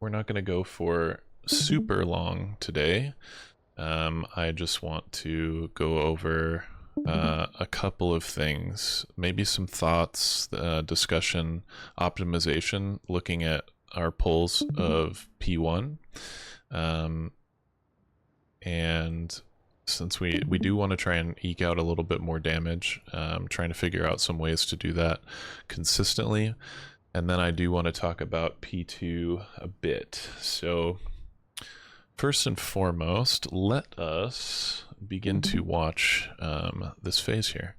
we're not going to go for super long today. I just want to go over a couple of things, maybe some thoughts, discussion, optimization, looking at our polls of P1. And since we do want to try and eke out a little bit more damage, trying to figure out some ways to do that consistently. And then I do want to talk about P2 a bit. So first and foremost, let us begin to watch this phase here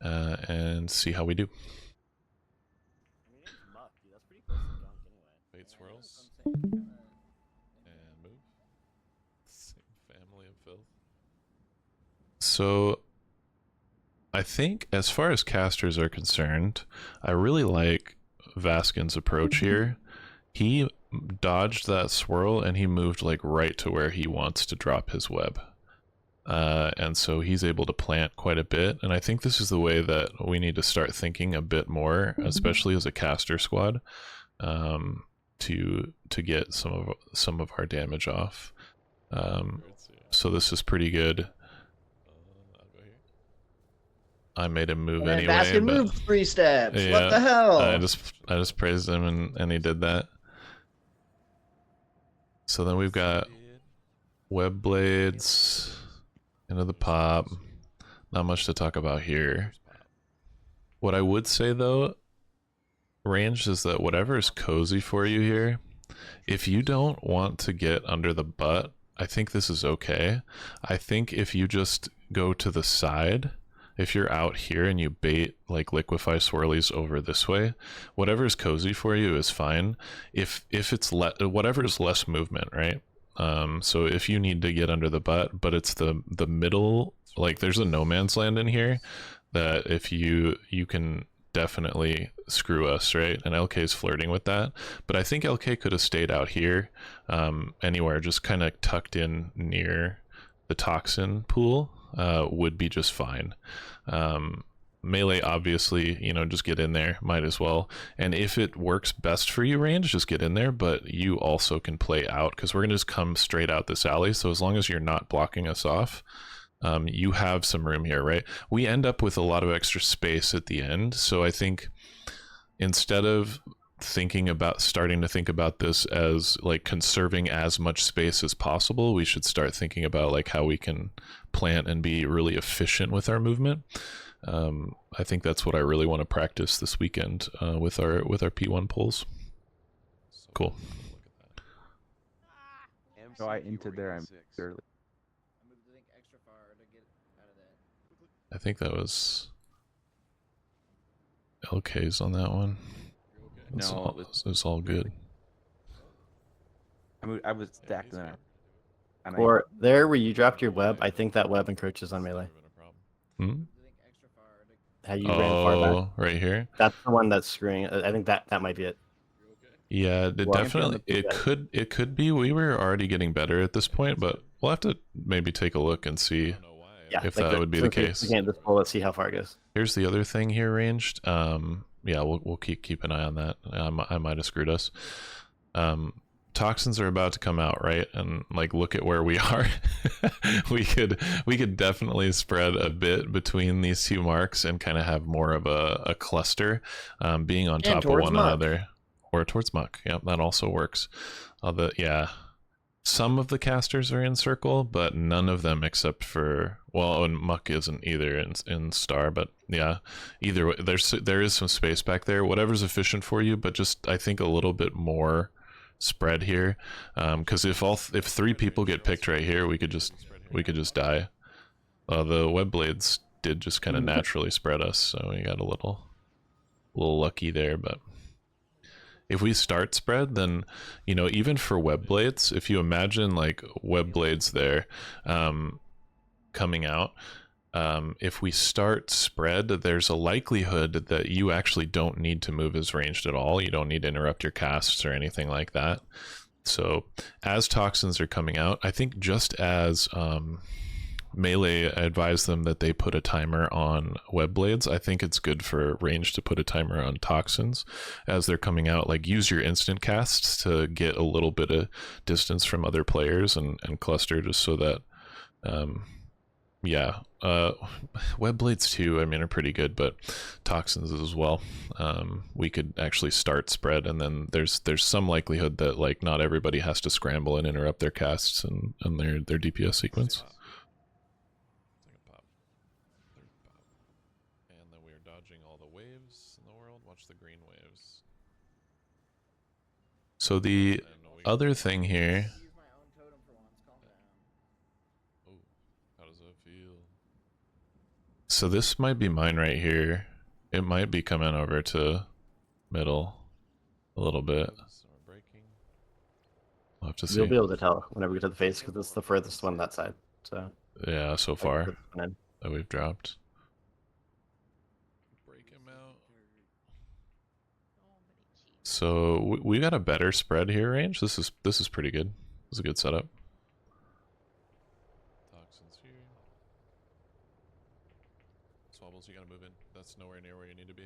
and see how we do. Fate swirls. And move. Same family of filth. So I think as far as casters are concerned, I really like Vaskin's approach here. He dodged that swirl and he moved like right to where he wants to drop his web. And so he's able to plant quite a bit. And I think this is the way that we need to start thinking a bit more, especially as a caster squad, to get some of our damage off. So this is pretty good. I made him move anyway. Vaskin moved 3 steps. Yeah, what the hell? I just praised him and he did that. So then we've got web blades into the pop. Not much to talk about here. What I would say though, ranged, is that whatever is cozy for you here, if you don't want to get under the butt, I think this is okay. I think if you just go to the side, if you're out here and you bait like liquefy swirlies over this way, whatever is cozy for you is fine. If it's whatever is less movement, right? So if you need to get under the butt, but it's the middle, like there's a no man's land in here that if you can definitely screw us, right? And LK is flirting with that, but I think LK could have stayed out here, anywhere, just kind of tucked in near the toxin pool. Would be just fine. Melee, obviously, you know, just get in there, might as well. And if it works best for you, range, just get in there, but you also can play out, because we're gonna just come straight out this alley, so as long as you're not blocking us off, you have some room here, right? We end up with a lot of extra space at the end, so I think instead of starting to think about this as like conserving as much space as possible, we should start thinking about like how we can plant and be really efficient with our movement. I think that's what I really want to practice this weekend with our P1 pulls. Cool. So I entered there. I'm early. I think that was LK's on that one. No, it's all good. I was stacked there. Or there where you dropped your web, I think that web encroaches on melee. Hmm? How you ran far back. Right here? That's the one that's screwing. I think that might be it. Yeah, it could be. We were already getting better at this point, but we'll have to maybe take a look and see if that would be the case. Again, this poll, let's see how far it goes. Here's the other thing here, ranged. Yeah, we'll keep an eye on that. I might have screwed us. Toxins are about to come out, right? And like, look at where we are. we could definitely spread a bit between these two marks and kind of have more of a cluster, being on top of one another, or towards muck. Yeah, that also works. Yeah, some of the casters are in circle, but none of them except for, well, and muck isn't either in star, but yeah, either way, there is some space back there. Whatever's efficient for you, but just I think a little bit more spread here, because if 3 people get picked right here, we could just die. The web blades did just kind of naturally spread us, so we got a little lucky there. But if we start spread, then, you know, even for web blades, if you imagine like web blades there coming out, if we start spread, there's a likelihood that you actually don't need to move as ranged at all. You don't need to interrupt your casts or anything like that. So as toxins are coming out, I think just as melee, I advise them that they put a timer on web blades. I think it's good for range to put a timer on toxins as they're coming out. Like, use your instant casts to get a little bit of distance from other players and cluster, just so that yeah, web blades too, I mean, are pretty good, but toxins as well. We could actually start spread, and then there's some likelihood that like not everybody has to scramble and interrupt their casts and their DPS sequence. And then we're dodging all the waves in the world. Watch the green waves. So the other thing here. How does that feel? So this might be mine right here. It might be coming over to middle a little bit. We'll have to see. You'll be able to tell whenever we get to the face because it's the furthest one that side. So yeah, so far that we've dropped. Break him out. So we got a better spread here range. This is pretty good. This is a good setup. Toxins here. Swabbles, you gotta move in. That's nowhere near where you need to be.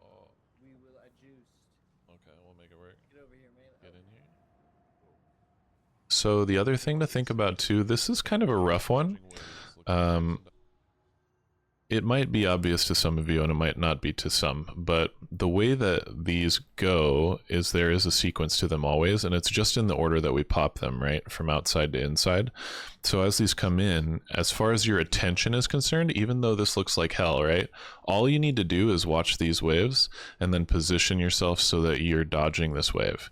Oh. We will adjust. Okay, we'll make it work. Get over here, man. Get in here. So the other thing to think about too, this is kind of a rough one. It might be obvious to some of you and it might not be to some, but the way that these go is there is a sequence to them always, and it's just in the order that we pop them, right? From outside to inside. So as these come in, as far as your attention is concerned, even though this looks like hell, right? All you need to do is watch these waves and then position yourself so that you're dodging this wave.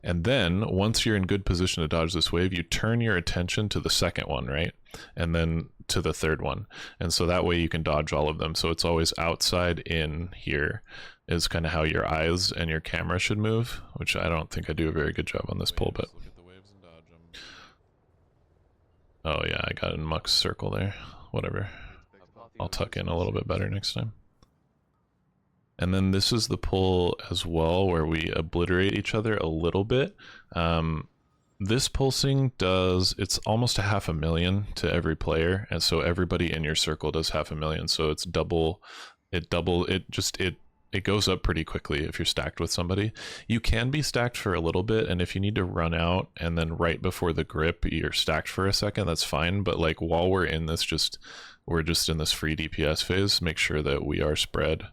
And then once you're in good position to dodge this wave, you turn your attention to the second one, right? And then to the third one. And so that way you can dodge all of them. So it's always outside in here is kind of how your eyes and your camera should move, which I don't think I do a very good job on this pull, but oh yeah, I got in Muck's circle there. Whatever. I'll tuck in a little bit better next time. And then this is the pull as well, where we obliterate each other a little bit. This pulsing does, it's almost 500,000 to every player, and so everybody in your circle does 500,000. So it's it goes up pretty quickly if you're stacked with somebody. You can be stacked for a little bit, and if you need to run out and then right before the grip you're stacked for a second, that's fine. But like while we're in this, we're just in this free DPS phase, make sure that we are spread.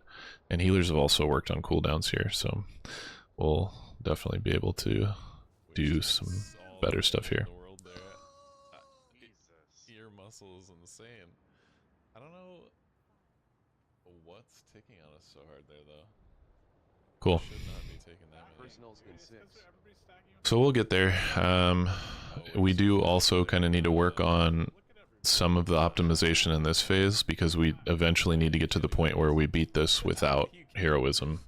And healers have also worked on cooldowns here, so we'll definitely be able to do some better stuff here. Ear muscle is insane. I don't know what's ticking on us so hard there, though. Cool. So we'll get there. We do also kind of need to work on some of the optimization in this phase, because we eventually need to get to the point where we beat this without heroism.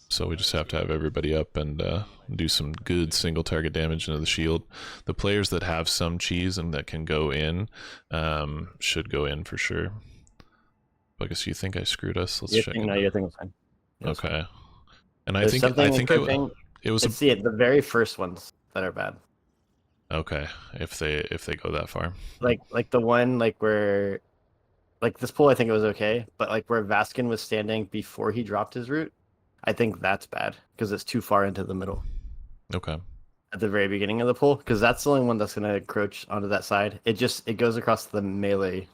So we just have to have everybody up and do some good single target damage into the shield. The players that have some cheese and that can go in should go in for sure. I guess you think I screwed us? Let's check. No, you think it's fine. Okay. And I think it was the very first ones that are bad. Okay, if they go that far. Like the one where this pull, I think it was okay, but like where Vaskin was standing before he dropped his root, I think that's bad because it's too far into the middle. Okay. At the very beginning of the pull, because that's the only one that's gonna encroach onto that side. It goes across the melee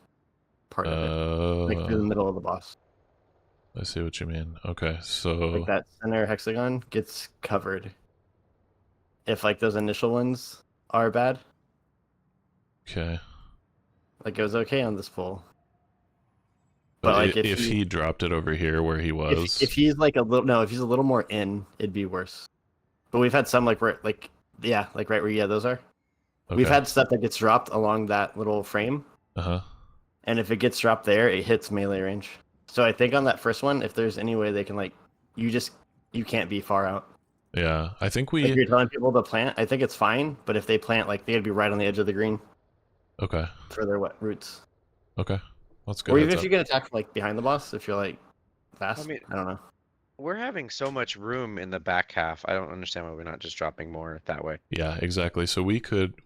part of it, like through the middle of the boss. I see what you mean. Okay, so like that center hexagon gets covered. If like those initial ones are bad. Okay. Like it was okay on this pull. But like if he dropped it over here where he was, if he's like if he's a little more in, it'd be worse. But we've had some right where those are. Okay. We've had stuff that gets dropped along that little frame. And if it gets dropped there, it hits melee range. So I think on that first one, if there's any way they can you can't be far out. Yeah, I think if you're telling people to plant, I think it's fine. But if they plant, they gotta be right on the edge of the green. Okay. For their roots. Okay, that's good. Or even if you get attacked behind the boss, if you're fast, I don't know. We're having so much room in the back half. I don't understand why we're not just dropping more that way. Yeah, exactly. So we could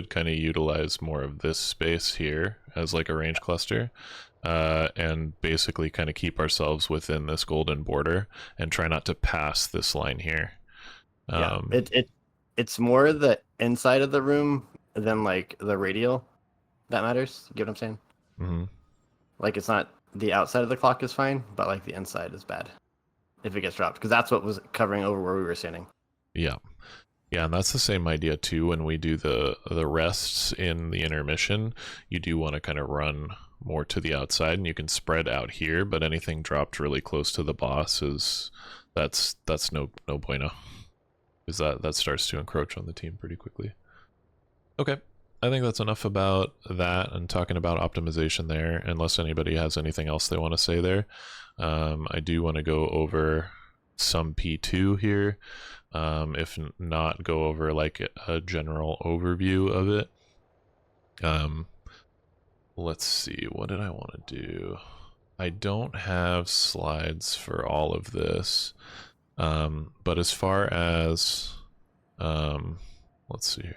kind of utilize more of this space here as like a range cluster, and basically kind of keep ourselves within this golden border and try not to pass this line here. Yeah, it's more the inside of the room than like the radial that matters. You get what I'm saying? Mm-hmm. Like it's not the outside of the clock is fine, but like the inside is bad if it gets dropped, because that's what was covering over where we were standing. Yeah. Yeah, and that's the same idea too when we do the rests in the intermission. You do want to kind of run more to the outside, and you can spread out here, but anything dropped really close to the boss is that's no bueno. Because that starts to encroach on the team pretty quickly. Okay. I think that's enough about that and talking about optimization there, unless anybody has anything else they want to say there. I do want to go over some P2 here, if not go over like a general overview of it. Let's see, what did I want to do? I don't have slides for all of this, but as far as, let's see here.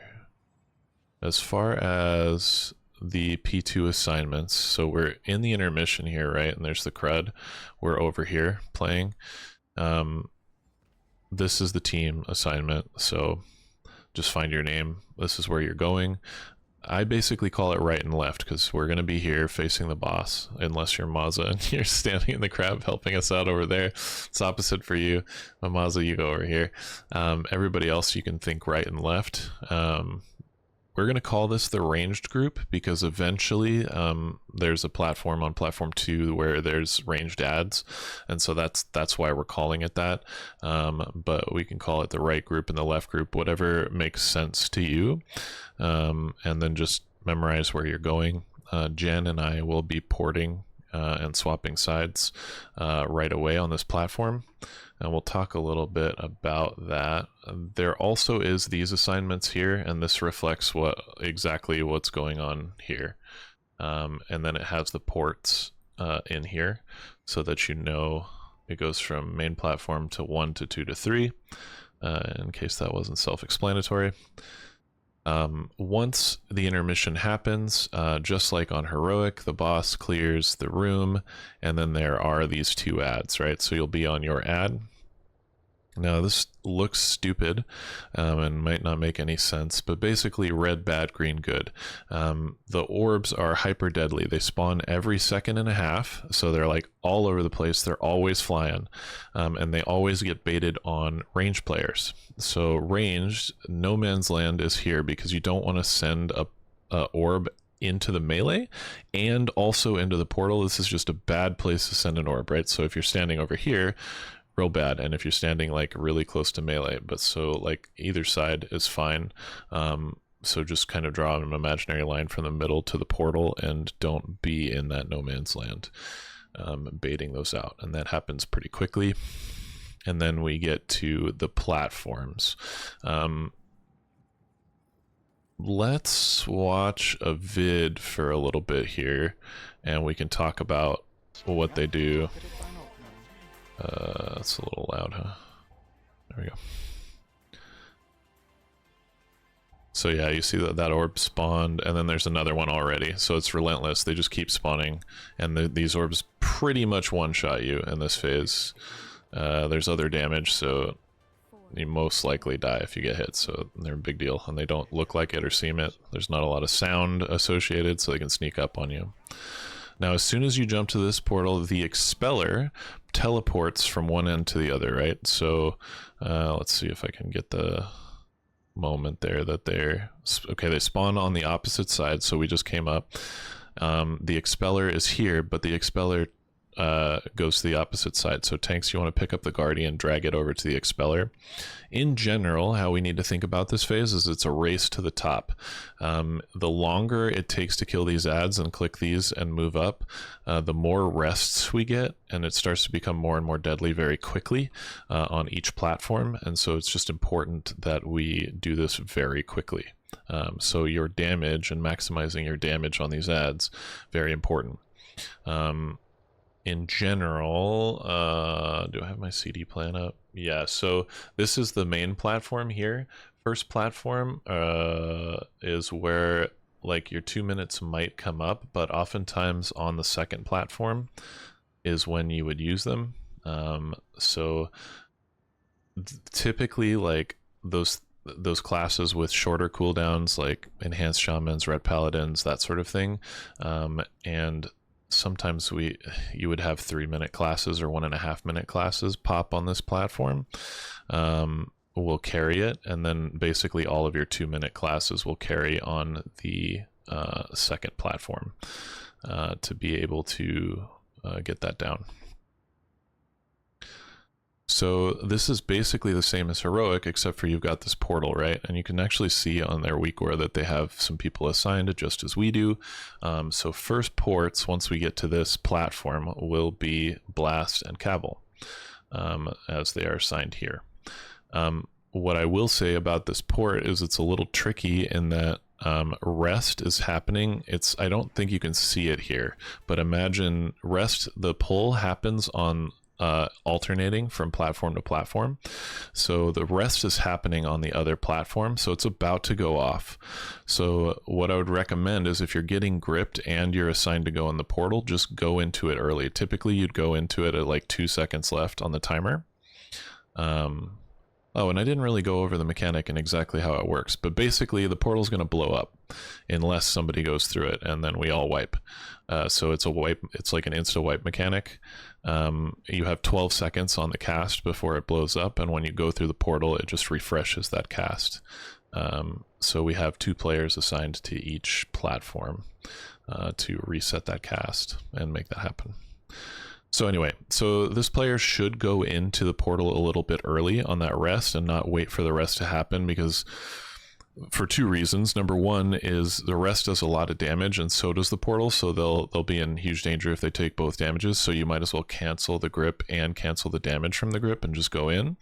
As far as the P2 assignments, so we're in the intermission here, right? And there's the crud. We're over here playing. This is the team assignment, so just find your name. This is where you're going. I basically call it right and left because we're going to be here facing the boss, unless you're Maza and you're standing in the crab helping us out over there. It's opposite for you. Maza, you go over here. Everybody else, you can think right and left. We're going to call this the ranged group because eventually there's a platform on platform 2 where there's ranged ads, and so that's why we're calling it that. But we can call it the right group and the left group, whatever makes sense to you. And then just memorize where you're going. Jen and I will be porting and swapping sides right away on this platform. And we'll talk a little bit about that. There also is these assignments here, and this reflects exactly what's going on here. And then it has the ports in here so that you know it goes from main platform to 1 to 2 to 3, in case that wasn't self-explanatory. Once the intermission happens, just like on Heroic, the boss clears the room, and then there are these 2 ads, right? So you'll be on your ad. Now this looks stupid and might not make any sense, but basically red bad, green good. The orbs are hyper deadly. They spawn every 1.5 seconds, so they're like all over the place. They're always flying, and they always get baited on range players. So ranged, no man's land is here because you don't want to send a orb into the melee and also into the portal. This is just a bad place to send an orb, right? So if you're standing over here, real bad, and if you're standing like really close to melee, but so like either side is fine. So just kind of draw an imaginary line from the middle to the portal and don't be in that no man's land, baiting those out, and that happens pretty quickly. And then we get to the platforms. Let's watch a vid for a little bit here, and we can talk about what they do. It's a little loud, huh? There we go. So yeah, you see that orb spawned, and then there's another one already. So it's relentless. They just keep spawning, and these orbs pretty much one-shot you in this phase. There's other damage, so you most likely die if you get hit. So they're a big deal, and they don't look like it or seem it. There's not a lot of sound associated, so they can sneak up on you. Now, as soon as you jump to this portal, the Expeller teleports from one end to the other, right? So let's see if I can get the moment there that they're... Okay, they spawn on the opposite side, so we just came up. The Expeller is here, but the Expeller goes to the opposite side. So tanks, you want to pick up the Guardian, drag it over to the Expeller. In general, how we need to think about this phase is it's a race to the top. The longer it takes to kill these ads and click these and move up, the more rests we get, and it starts to become more and more deadly very quickly on each platform. And so it's just important that we do this very quickly. So your damage and maximizing your damage on these ads, very important. in general, do I have my CD plan up? Yeah, so this is the main platform here. First platform is where like your 2 minutes might come up, but oftentimes on the second platform is when you would use them. So typically like those classes with shorter cooldowns, like enhanced shamans, red paladins, that sort of thing, and sometimes you would have 3-minute classes or 1.5-minute classes pop on this platform. Will carry it, and then basically all of your 2-minute classes will carry on the second platform to be able to get that down. So this is basically the same as Heroic, except for you've got this portal, right? And you can actually see on their weakware that they have some people assigned just as we do. So first ports, once we get to this platform, will be Blast and Cavil, as they are assigned here. What I will say about this port is it's a little tricky in that rest is happening. I don't think you can see it here, but imagine rest, the pull happens on alternating from platform to platform. So the rest is happening on the other platform, so it's about to go off. So what I would recommend is if you're getting gripped and you're assigned to go in the portal, just go into it early. Typically you'd go into it at like 2 seconds left on the timer. Oh, and I didn't really go over the mechanic and exactly how it works, but basically the portal's going to blow up unless somebody goes through it, and then we all wipe. So it's a wipe. It's like an insta-wipe mechanic. You have 12 seconds on the cast before it blows up, and when you go through the portal, it just refreshes that cast. So we have 2 players assigned to each platform to reset that cast and make that happen. So anyway, so this player should go into the portal a little bit early on that rest and not wait for the rest to happen, because for 2 reasons. Number one is the rest does a lot of damage and so does the portal, so they'll be in huge danger if they take both damages, so you might as well cancel the grip and cancel the damage from the grip and just go in.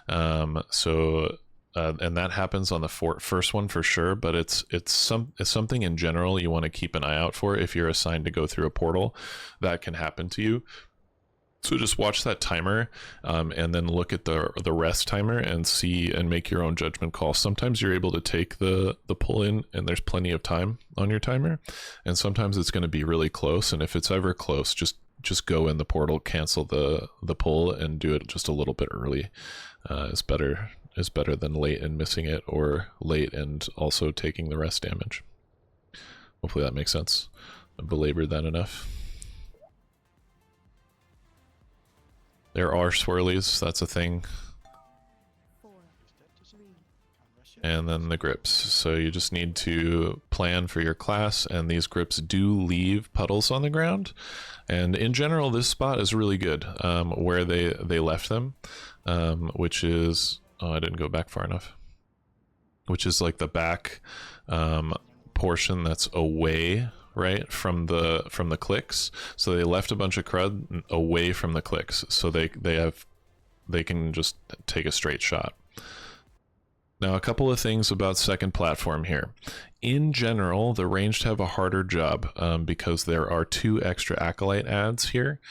And that happens on the first one for sure, but it's something in general you want to keep an eye out for if you're assigned to go through a portal. That can happen to you. So just watch that timer, and then look at the rest timer and see and make your own judgment call. Sometimes you're able to take the pull in and there's plenty of time on your timer, and sometimes it's going to be really close. And if it's ever close, just go in the portal, cancel the pull, and do it just a little bit early. Is better than late and missing it, or late and also taking the rest damage. Hopefully that makes sense. I belabored that enough. There are swirlies, that's a thing. And then the grips. So you just need to plan for your class, and these grips do leave puddles on the ground. And in general, this spot is really good, where they left them, which is... Oh, I didn't go back far enough. Which is like the back portion that's away, right, from the clicks. So they left a bunch of crud away from the clicks, so they can just take a straight shot. Now, a couple of things about second platform here. In general, the ranged have a harder job because there are 2 extra acolyte ads here,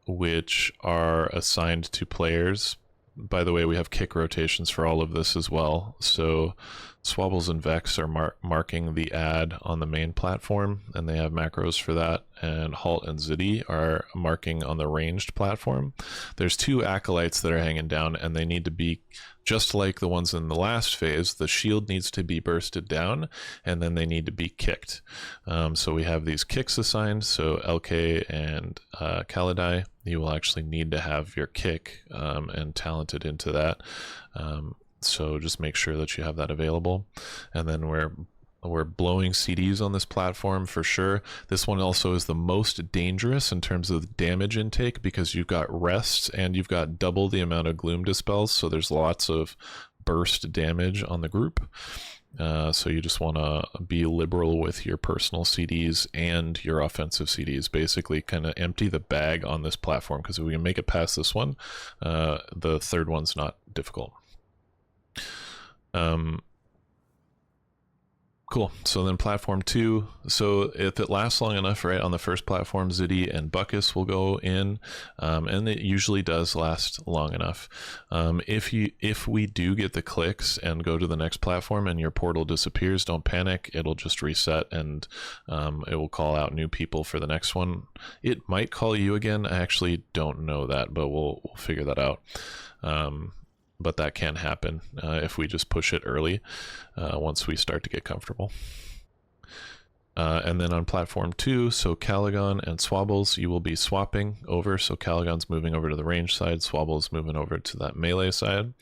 which are assigned to players. By the way, we have kick rotations for all of this as well. So Swabbles and Vex are marking the ad on the main platform, and they have macros for that. And Halt and Ziddy are marking on the ranged platform. There's 2 acolytes that are hanging down, and they need to be just like the ones in the last phase. The shield needs to be bursted down, and then they need to be kicked. So we have these kicks assigned. So LK and Kalidai, you will actually need to have your kick and talented into that. So just make sure that you have that available. And then we're blowing CDs on this platform for sure. This one also is the most dangerous in terms of damage intake, because you've got rests and you've got double the amount of gloom dispels, so there's lots of burst damage on the group. So you just want to be liberal with your personal CDs and your offensive CDs. Basically kind of empty the bag on this platform, because if we can make it past this one, the third one's not difficult. Cool. So then platform 2. So if it lasts long enough, right, on the first platform, Ziddy and Buckus will go in, and it usually does last long enough. If we do get the clicks and go to the next platform and your portal disappears, don't panic. It'll just reset, and it will call out new people for the next one. It might call you again. I actually don't know that, but we'll figure that out. But that can happen if we just push it early once we start to get comfortable. And then on platform 2, so Caligon and Swabbles, you will be swapping over. So Caligon's moving over to the range side, Swabbles moving over to that melee side.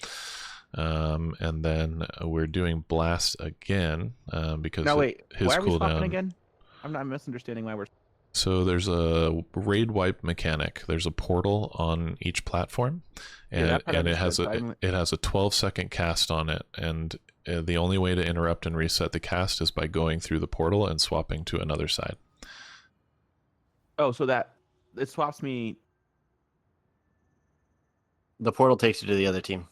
And then we're doing Blast again because No, wait. his Why are we swapping cooldown. again? I'm not misunderstanding why we're. So there's a raid wipe mechanic. There's a portal on each platform, and it has a 12-second cast on it, and the only way to interrupt and reset the cast is by going through the portal and swapping to another side. Oh, so that it swaps me. The portal takes you to the other team.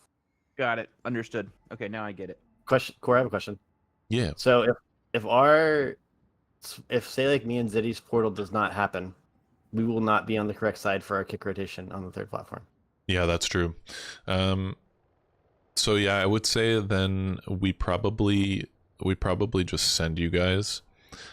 Got it. Understood. Okay, now I get it. Question, Core, I have a question. Yeah. So if say like me and Ziddy's portal does not happen, we will not be on the correct side for our kick rotation on the third platform. Yeah, that's true. So yeah, I would say then we probably just send you guys.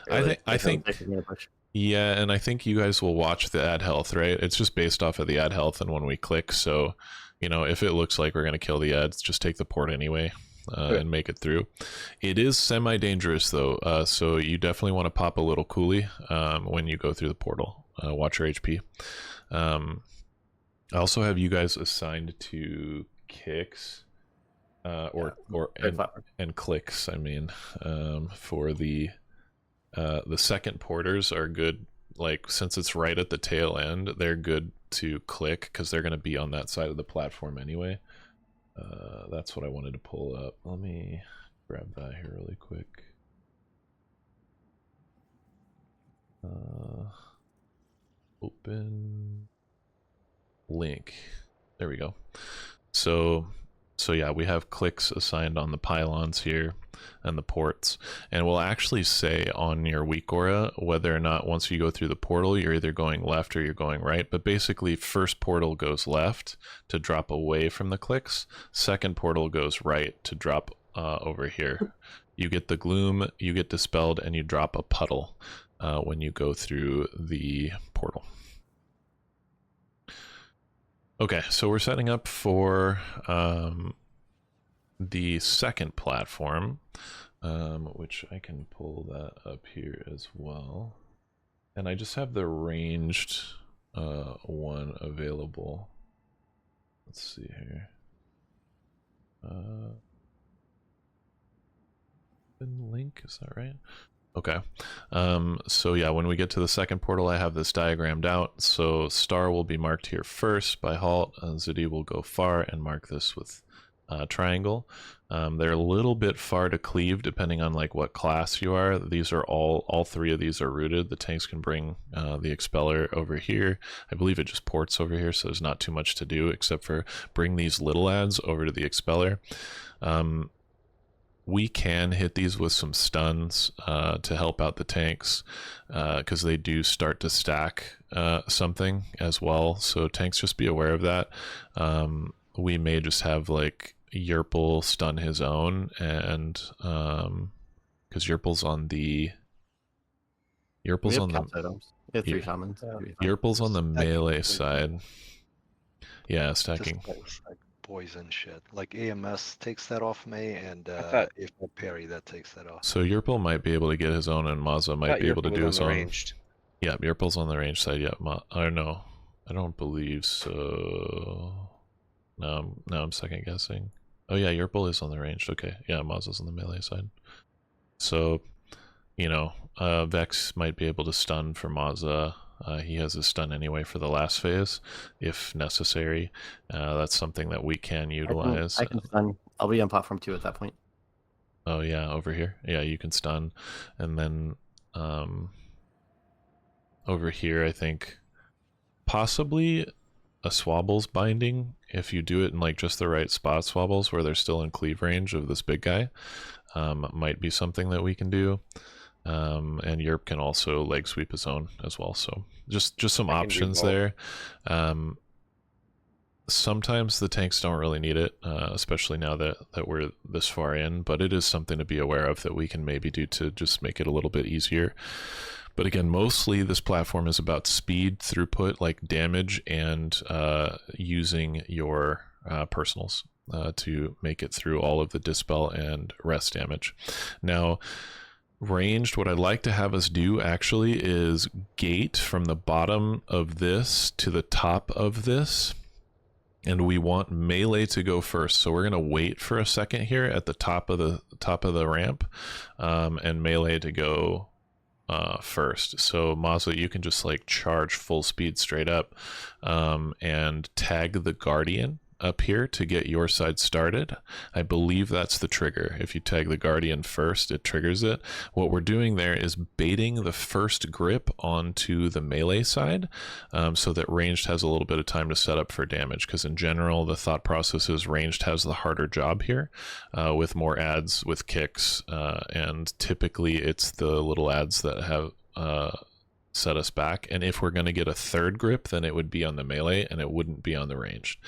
Really? I think push. yeah, and I think you guys will watch the ad health, right? It's just based off of the ad health and when we click. So, you know, if it looks like we're gonna kill the ads, just take the port anyway. And make it through. It is semi-dangerous though, so you definitely want to pop a little coolie when you go through the portal. Watch your HP. I also have you guys assigned to kicks and clicks. I mean, for the second porters are good. Like since it's right at the tail end, they're good to click because they're going to be on that side of the platform anyway. That's what I wanted to pull up. Let me grab that here really quick. Open link. There we go. So yeah, we have clicks assigned on the pylons here and the ports, and we'll actually say on your weak aura whether or not once you go through the portal you're either going left or you're going right. But basically first portal goes left to drop away from the clicks, second portal goes right to drop over here. You get the gloom, you get dispelled, and you drop a puddle when you go through the portal. Okay, so we're setting up for the second platform, which I can pull that up here as well. And I just have the ranged one available. Let's see here. Link, is that right? Okay. So yeah, when we get to the second portal, I have this diagrammed out. So star will be marked here first by halt, and Ziddy will go far and mark this with triangle. They're a little bit far to cleave depending on like what class you are. These are all three of these are rooted. The tanks can bring the expeller over here. I believe it just ports over here, so there's not too much to do except for bring these little ads over to the expeller. We can hit these with some stuns to help out the tanks because they do start to stack something as well. So tanks, just be aware of that. We may just have like Yerpal stun his own, and because Yerpal's on the Items. We have 3 shamans. Yerpal's on the melee side. Yeah, stacking. Just like poison shit. Like AMS takes that off me, and if I parry, that takes that off. So Yerpal might be able to get his own, and Mazza might be able to do his own. Ranged. Yeah, Yerpal's on the range side. Yeah, I don't know. I don't believe so. No, I'm second guessing. Oh yeah, Yerpal is on the range. Okay, yeah, Mazza's on the melee side. So, you know, Vex might be able to stun for Mazza. He has a stun anyway for the last phase, if necessary. That's something that we can utilize. I can stun. I'll be on platform 2 at that point. Oh yeah, over here. Yeah, you can stun. And then over here, I think possibly a Swabbles binding if you do it in like just the right spot swabbles where they're still in cleave range of this big guy, might be something that we can do. And Yerp can also leg sweep his own as well. So just some options there. Sometimes the tanks don't really need it, especially now that we're this far in, but it is something to be aware of that we can maybe do to just make it a little bit easier. But again, mostly this platform is about speed, throughput, like damage, and using your personals to make it through all of the dispel and rest damage. Now, ranged, what I'd like to have us do actually is gate from the bottom of this to the top of this. And we want melee to go first, so we're gonna wait for a second here at the top of the ramp, and melee to go first. So Mazla, you can just like charge full speed straight up, and tag the Guardian up here to get your side started. I believe that's the trigger. If you tag the Guardian first, it triggers it. What we're doing there is baiting the first grip onto the melee side, so that ranged has a little bit of time to set up for damage, because in general the thought process is ranged has the harder job here, with more adds with kicks, and typically it's the little adds that have set us back. And if we're going to get a third grip, then it would be on the melee and it wouldn't be on the ranged.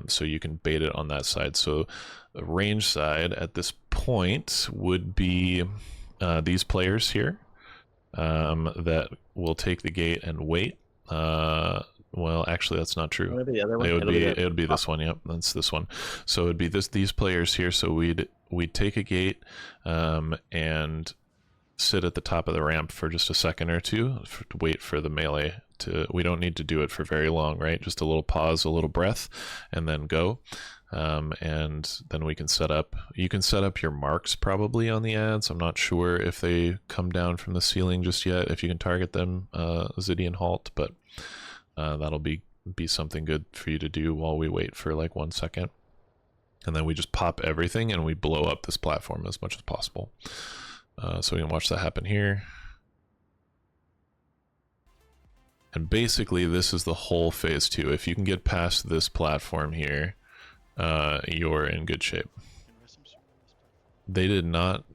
So you can bait it on that side. So the range side at this point would be these players here, that will take the gate and wait. Well, actually, that's not true. The other one? It would be this one. Yep, that's this one. So it'd be these players here. So we'd take a gate, and sit at the top of the ramp for just a second or two to wait for the melee to. We don't need to do it for very long, right? Just a little pause, a little breath, and then go. And then we can set up. You can set up your marks probably on the ads. I'm not sure if they come down from the ceiling just yet. If you can target them, Zidian halt, but that'll be something good for you to do while we wait for like 1 second. And then we just pop everything and we blow up this platform as much as possible. So we can watch that happen here. And basically this is the whole phase 2. If you can get past this platform here, you're in good shape. They did not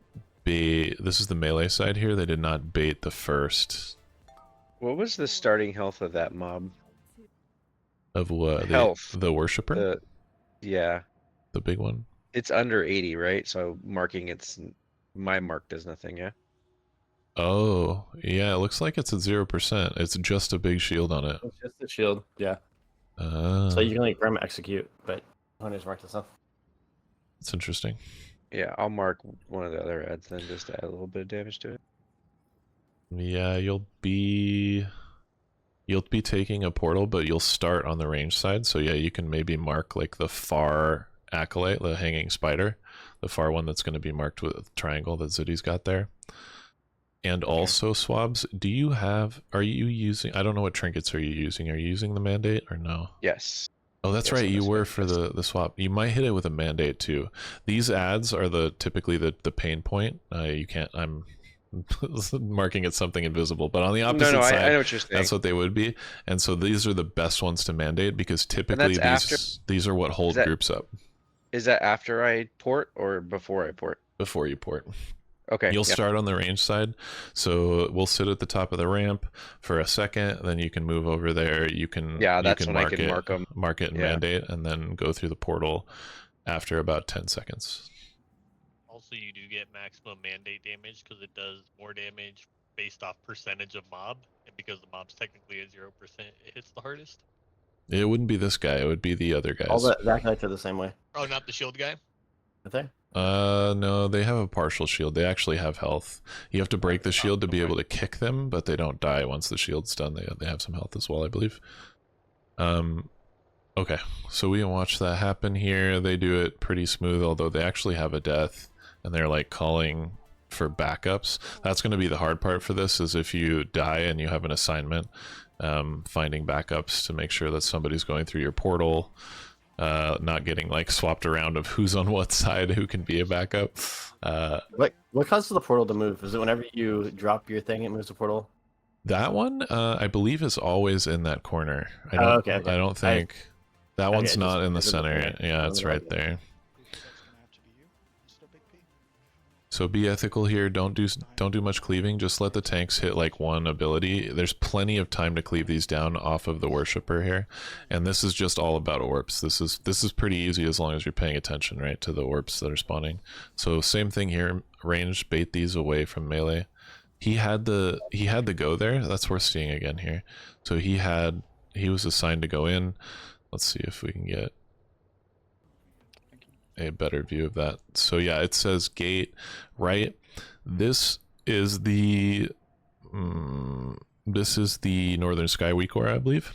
bait. This is the melee side here. They did not bait the first. What was the starting health of that mob? Of what? Health. The worshiper? Yeah. The big one? It's under 80, right? So marking my mark does nothing, yeah? Oh, yeah, it looks like it's at 0%. It's just a big shield on it. It's just a shield, yeah. So you can like rem execute, but hunters mark this stuff. It's interesting. Yeah, I'll mark one of the other ads then just to add a little bit of damage to it. Yeah, you'll be taking a portal, but you'll start on the range side. So yeah, you can maybe mark like the far acolyte, the hanging spider, the far one that's going to be marked with a triangle that Zidi's got there. And also, Swabs, are you using, I don't know what trinkets are you using. Are you using the mandate or no? Yes. Oh, that's right. You were for the swap. You might hit it with a mandate too. These ads are typically the pain point. You can't, I'm marking it something invisible, but on the opposite side, I know what you're saying. That's what they would be. And so these are the best ones to mandate because typically these are what hold groups up. Is that after I port or before I port? Before you port. Okay. You'll start on the range side. So we'll sit at the top of the ramp for a second, then you can move over there. You can that's when I can mark it and mandate, and then go through the portal after about 10 seconds. Also, you do get maximum mandate damage because it does more damage based off percentage of mob, and because the mob's technically at 0%, it hits the hardest. It wouldn't be this guy, it would be the other guys. All the acolytes are the same way. Oh, not the shield guy? Are they? No, they have a partial shield. They actually have health. You have to break the shield to be able to kick them, but they don't die once the shield's done. They have some health as well, I believe. Okay, so we can watch that happen here. They do it pretty smooth, although they actually have a death, and they're like calling for backups. That's going to be the hard part for this, is if you die and you have an assignment, finding backups to make sure that somebody's going through your portal. Not getting like swapped around of who's on what side, who can be a backup. What causes the portal to move? Is it whenever you drop your thing, it moves the portal? That one, I believe, is always in that corner. I don't think. That Okay, one's just not in the is center. Yeah, it's right there. So be ethical here. Don't do much cleaving. Just let the tanks hit like one ability. There's plenty of time to cleave these down off of the worshipper here, and this is just all about orbs. This is pretty easy as long as you're paying attention, right, to the orbs that are spawning. So same thing here. Range bait these away from melee. He had the go there. That's worth seeing again here. So he was assigned to go in. Let's see if we can get a better view of that. So yeah, it says gate right. This is the Northern Sky Week War, I believe,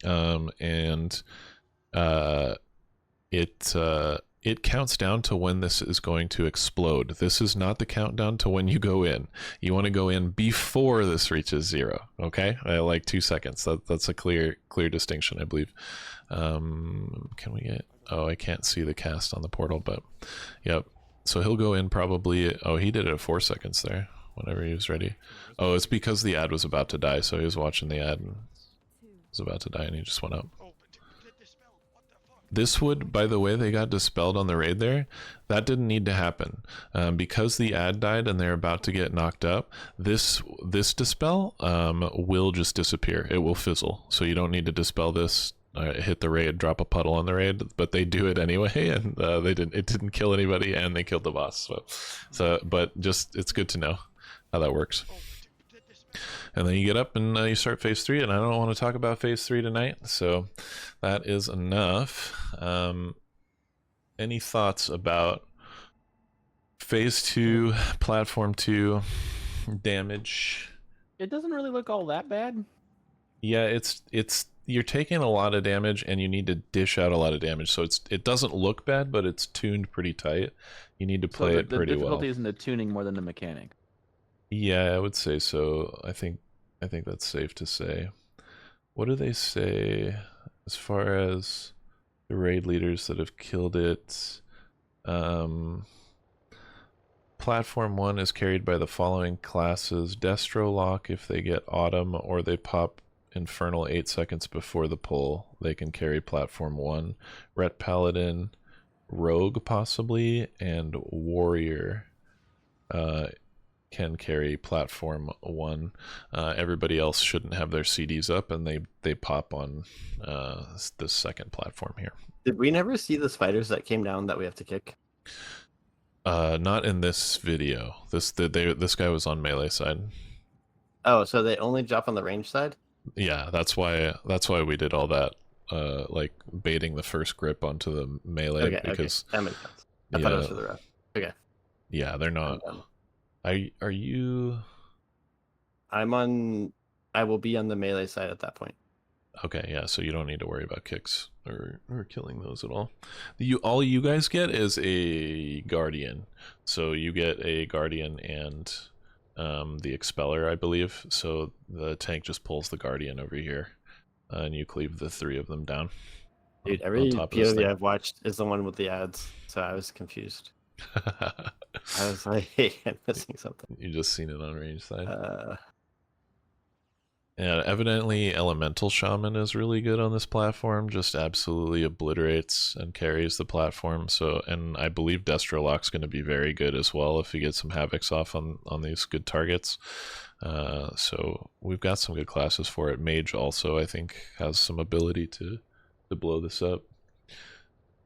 and it counts down to when this is going to explode. This is not the countdown to when you go in. You want to go in before this reaches 0. Okay, like 2 seconds. That's a clear distinction, I believe. Can we get? Oh, I can't see the cast on the portal, but yep. So he'll go in probably. Oh, he did it at 4 seconds there. Whenever he was ready. Oh, it's because the ad was about to die. So he was watching the ad and was about to die, and he just went up. This would, by the way, they got dispelled on the raid there. That didn't need to happen. Because the ad died and they're about to get knocked up, this dispel will just disappear. It will fizzle. So you don't need to dispel this, hit the raid, drop a puddle on the raid, but they do it anyway, and it didn't kill anybody, and they killed the boss. But just, it's good to know how that works. And then you get up and you start phase 3, and I don't want to talk about phase 3 tonight, so that is enough. Any thoughts about phase 2, platform 2, damage? It doesn't really look all that bad. Yeah, it's you're taking a lot of damage, and you need to dish out a lot of damage, so it doesn't look bad, but it's tuned pretty tight. You need to play it pretty well. The difficulty is in the tuning more than the mechanic. Yeah, I would say so. I think that's safe to say. What do they say as far as the raid leaders that have killed it? Platform 1 is carried by the following classes: Destro Lock if they get Autumn, or they pop Infernal 8 seconds before the pull. They can carry Platform 1. Ret Paladin, Rogue possibly, and Warrior can carry Platform 1. Everybody else shouldn't have their CDs up, and they pop on the second platform here. Did we never see the spiders that came down that we have to kick? Not in this video. This guy was on melee side. Oh, so they only drop on the range side? Yeah, that's why we did all that, like baiting the first grip onto the melee, because that makes sense. I thought it was for the rest. Okay. Yeah, they're not. Are you? I will be on the melee side at that point. Okay, yeah, so you don't need to worry about kicks or killing those at all. All you guys get is a guardian. So you get a guardian and the expeller, I believe. So the tank just pulls the guardian over here, and you cleave the 3 of them down. Dude, every POV I've watched is the one with the ads, so I was confused. I was like, hey, I'm missing something. You just seen it on range side. Yeah, evidently Elemental Shaman is really good on this platform. Just absolutely obliterates and carries the platform. So, and I believe Destro Lock's going to be very good as well if you get some Havocs off on these good targets. So we've got some good classes for it. Mage also, I think, has some ability to blow this up.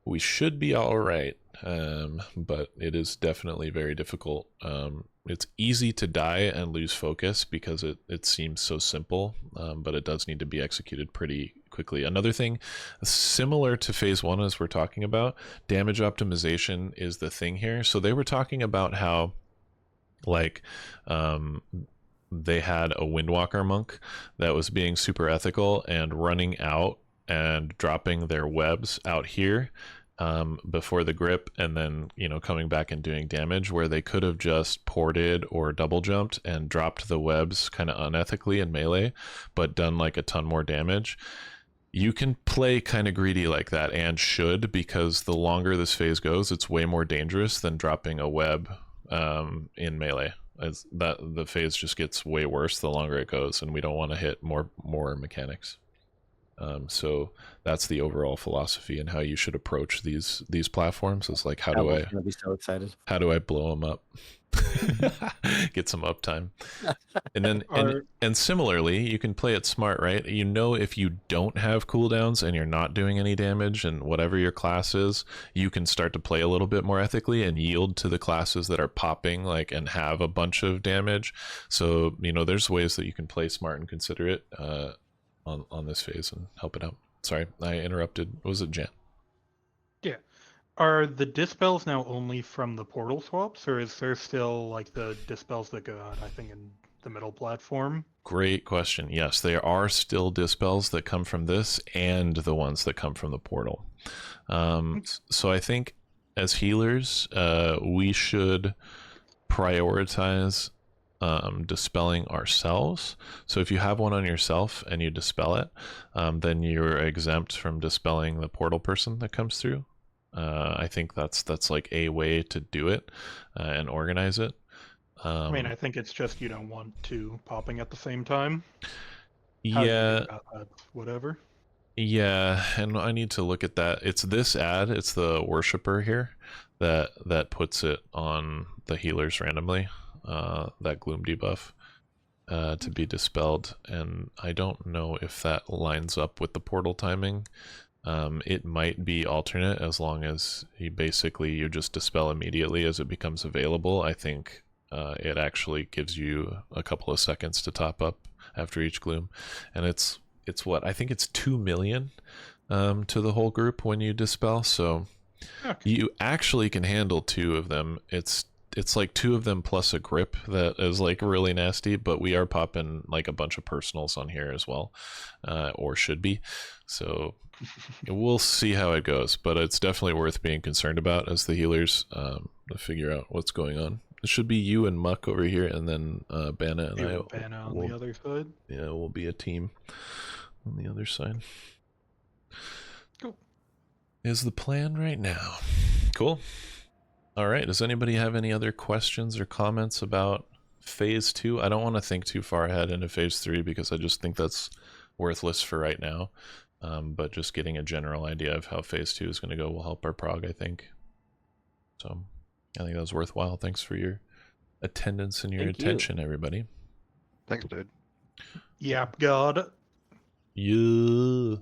We should be all right, but it is definitely very difficult. It's easy to die and lose focus because it seems so simple, but it does need to be executed pretty quickly. Another thing similar to phase 1 as we're talking about, damage optimization is the thing here. So they were talking about how, like, they had a Windwalker monk that was being super ethical and running out and dropping their webs out here before the grip, and then, you know, coming back and doing damage, where they could have just ported or double jumped and dropped the webs kind of unethically in melee, but done like a ton more damage. You can play kind of greedy like that, and should, because the longer this phase goes, it's way more dangerous than dropping a web in melee. As that the phase just gets way worse the longer it goes, and we don't want to hit more mechanics. So that's the overall philosophy and how you should approach these platforms. Is like, how do I be so excited? How do I blow them up? Get some uptime. And then and similarly, you can play it smart, right? You know, if you don't have cooldowns and you're not doing any damage and whatever your class is, you can start to play a little bit more ethically and yield to the classes that are popping like and have a bunch of damage. So, you know, there's ways that you can play smart and considerate on this phase and help it out. Sorry, I interrupted. Was it Jan? Yeah. Are the dispels now only from the portal swaps, or is there still like the dispels that go out, I think, in the middle platform? Great question. Yes, there are still dispels that come from this and the ones that come from the portal. So I think as healers, we should prioritize dispelling ourselves. So if you have one on yourself and you dispel it, then you're exempt from dispelling the portal person that comes through. I think that's like a way to do it and organize it. I mean, I think it's just you don't want two popping at the same time. Yeah. Whatever. Yeah, and I need to look at that. It's this ad. It's the worshiper here that puts it on the healers randomly. That gloom debuff to be dispelled, and I don't know if that lines up with the portal timing. It might be alternate as long as you just dispel immediately as it becomes available. I think it actually gives you a couple of seconds to top up after each gloom, and it's what I think it's 2 million to the whole group when you dispel. So you actually can handle 2 of them. It's like 2 of them plus a grip that is like really nasty, but we are popping like a bunch of personals on here as well, or should be. So we'll see how it goes, but it's definitely worth being concerned about as the healers to figure out what's going on. It should be you and Muck over here, and then Banna and Banna on the other side. Yeah, we'll be a team on the other side. Cool. Is the plan right now. Cool. All right, does anybody have any other questions or comments about phase 2? I don't want to think too far ahead into phase 3 because I just think that's worthless for right now. But just getting a general idea of how phase 2 is going to go will help our prog, I think. So I think that was worthwhile. Thanks for your attendance and your attention, everybody. Thanks, dude. Yap God. Yeah.